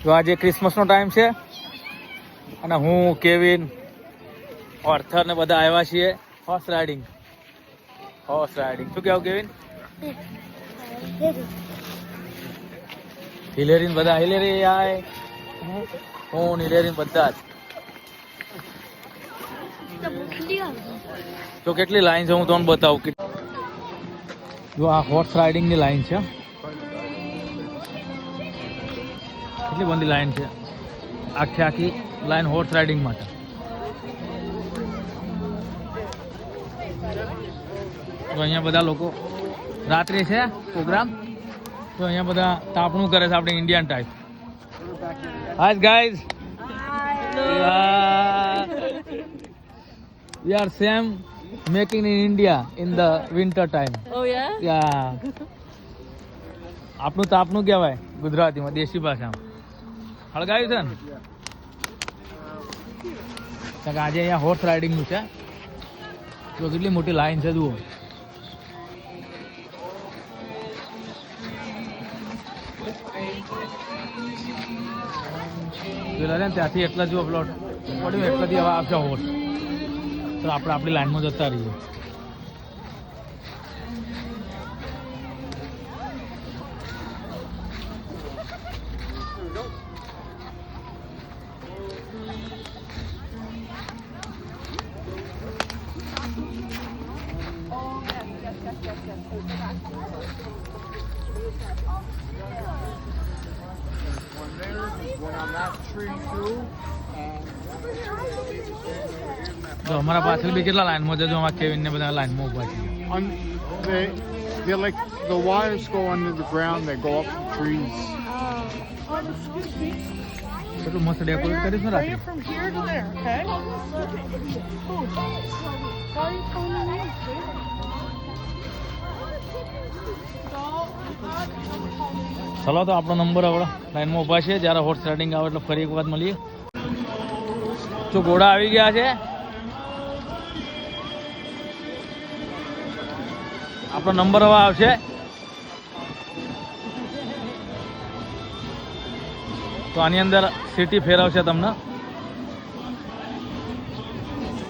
તો આજે ક્રિસમસનો ટાઈમ છે અને હું કેવિન ઓર્થર ને બધા આવ્યા છીએ હોર્સ રાઇડિંગ. શું કહેવું કેવિન? હિલેરીન બધા હિલેરી આય હું હિલેરીન બધા જ. તો કેટલી લાઈન છે હું તમને બતાવું કે જો આ હોર્સ રાઇડિંગ ની લાઈન છે. કેટલી બધી લાઈન છે, આખી લાઈન હોર્સ રાઇડિંગ માટે. તો અહીંયા બધા લોકો રાત્રે છે પ્રોગ્રામ, તો અહીંયા બધા તાપણું કરે છે આપણે Indian type. Hi guys, we are same making in India in the winter time. Oh yeah? Yeah. આપણું તાપણું કહેવાય ગુજરાતીમાં, દેશી ભાષામાં. હળગાવ્યું છે ને કારણ કે આજે અહીંયા હોર્સ રાઇડિંગનું છે. તો કેટલી મોટી લાઈન છે જુઓ. પેલા ને ત્યાંથી એટલા જુઓ પ્લોટ પડ્યું એટલાથી હવે આવશે હોર્સ. તો આપણે આપણી લાઈનમાં જતા રહીએ. તો અમારા પાછળ બી કેટલા લાઈનમાં છે, જો અમારા કેવિન ને બધા લાઈનમાં ઉભા છે. They're like the wires go under the ground. They go up the trees. કેટલું મસ્ત ડેકોરેટ કર્યું છે રાત્રે. From here to there, okay? ચલો તો આપણો નંબર હવે લાઈનમાં ઉભા છે. જ્યારે હોર્સ રાઇડિંગ આવે એટલે ફરી એક વખત મળીએ. જો ઘોડા આવી ગયા છે, આપણો નંબર હવે આવશે. તો આની અંદર સિટી ફેરવશે તમને,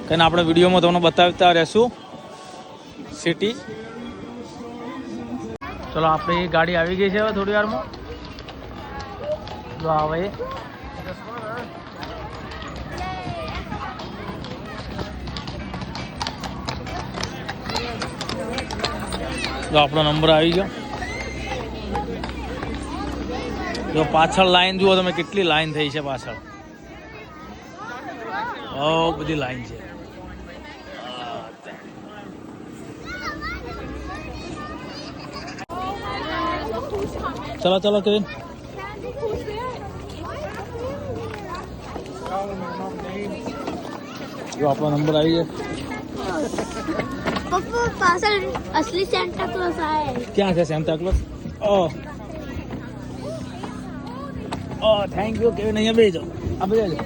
કઈને આપણે વિડીયોમાં તમને બતાવતા રહેશું સિટી. ચલો આપણી ગાડી આવી ગઈ છે હવે થોડી વારમાં. જો આવે જો આપણો નંબર આવી ગયો. જો પાછળ લાઈન જુઓ તમે, કેટલી લાઈન થઈ છે પાછળ. બહુ બધી લાઈન છે. ચલો ચલો કેવિન. જો આપણો નંબર આવી ગયો. પપ્પા પાછળ અસલી સેન્ટા ક્લોઝ આયા. ક્યાં છે Santa close? Oh thank you Kevin. અહીંયા બેસી જાઓ, આ બેસી જાઓ.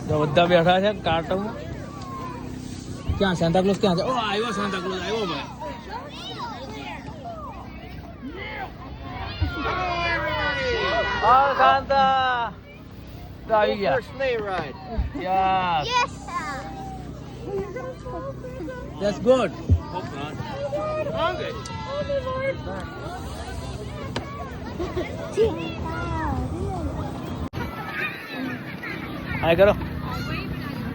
જો બધા બેઠા છે કાર્ટૂન. ક્યાં સેન્ટા ક્લોઝ ક્યાં છે? ઓ આવ્યો સેન્ટા ક્લોઝ, આવ્યો ભાઈ. Santa! આવી ગયા. Sleigh ride. Yes. Yes. That's good. Okay. Hi karo.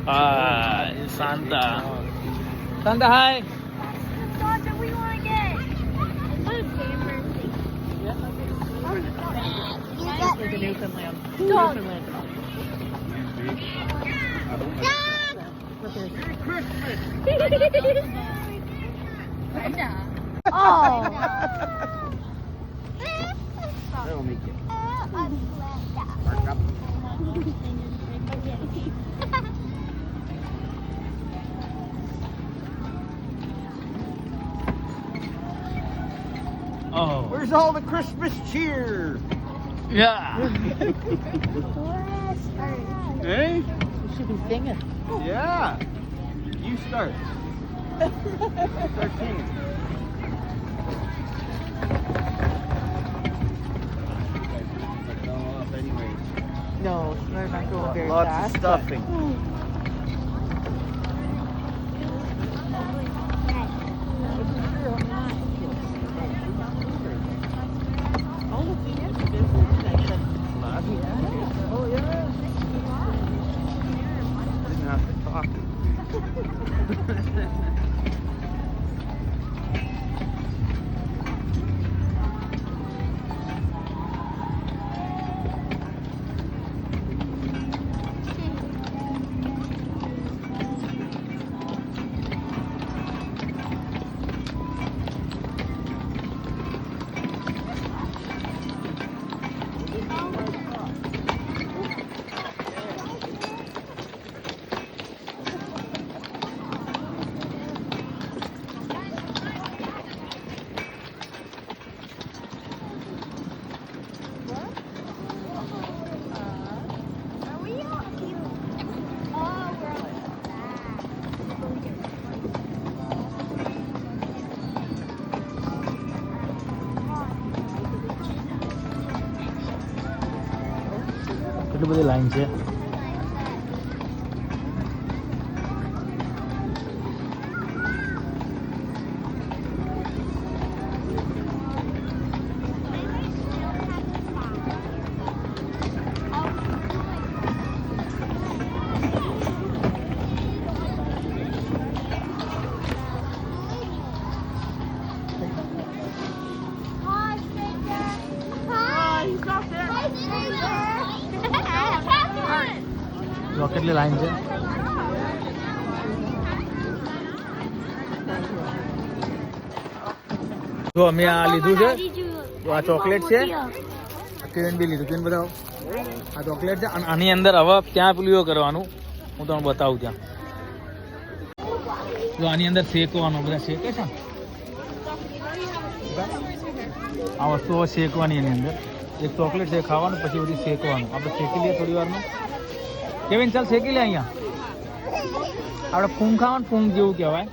Hi Santa. Santa hi. What do we want to get? The Newfoundland. Dog. Newfoundland. Oh. That'll make it. Mark up. Oh. Where's all the Christmas cheer? Yeah. Hey? You should be singing. Yeah. You start. 13. very Lots of fast. stuffing. Oh, look, he has a business like that. Oh, yeah. Didn't have to talk. કેટલી બધી line છે. જો કેટલી line છે. જો અમે આ લીધું છે. જો આ ચોકલેટ છે. કેવિન બી લીધું. કેવિન બતાવો. આ ચોકલેટ છે અને આની અંદર હવે ત્યાં પેલું કરવાનું હું તમને બતાવું ત્યાં. જો આની અંદર શેકવાનું બધા શેકે છે. આ વસ્તુઓ શેકવાની એની અંદર એક ચોકલેટ છે ખાવાનું પછી બધી શેકવાનું. આપણે શેકી લઈએ થોડી વારમાં. કેવિન ચાલ શેકી લે અહીંયા. આપણે ફૂંગ ખાવાનું ફૂંગ જેવું કહેવાય.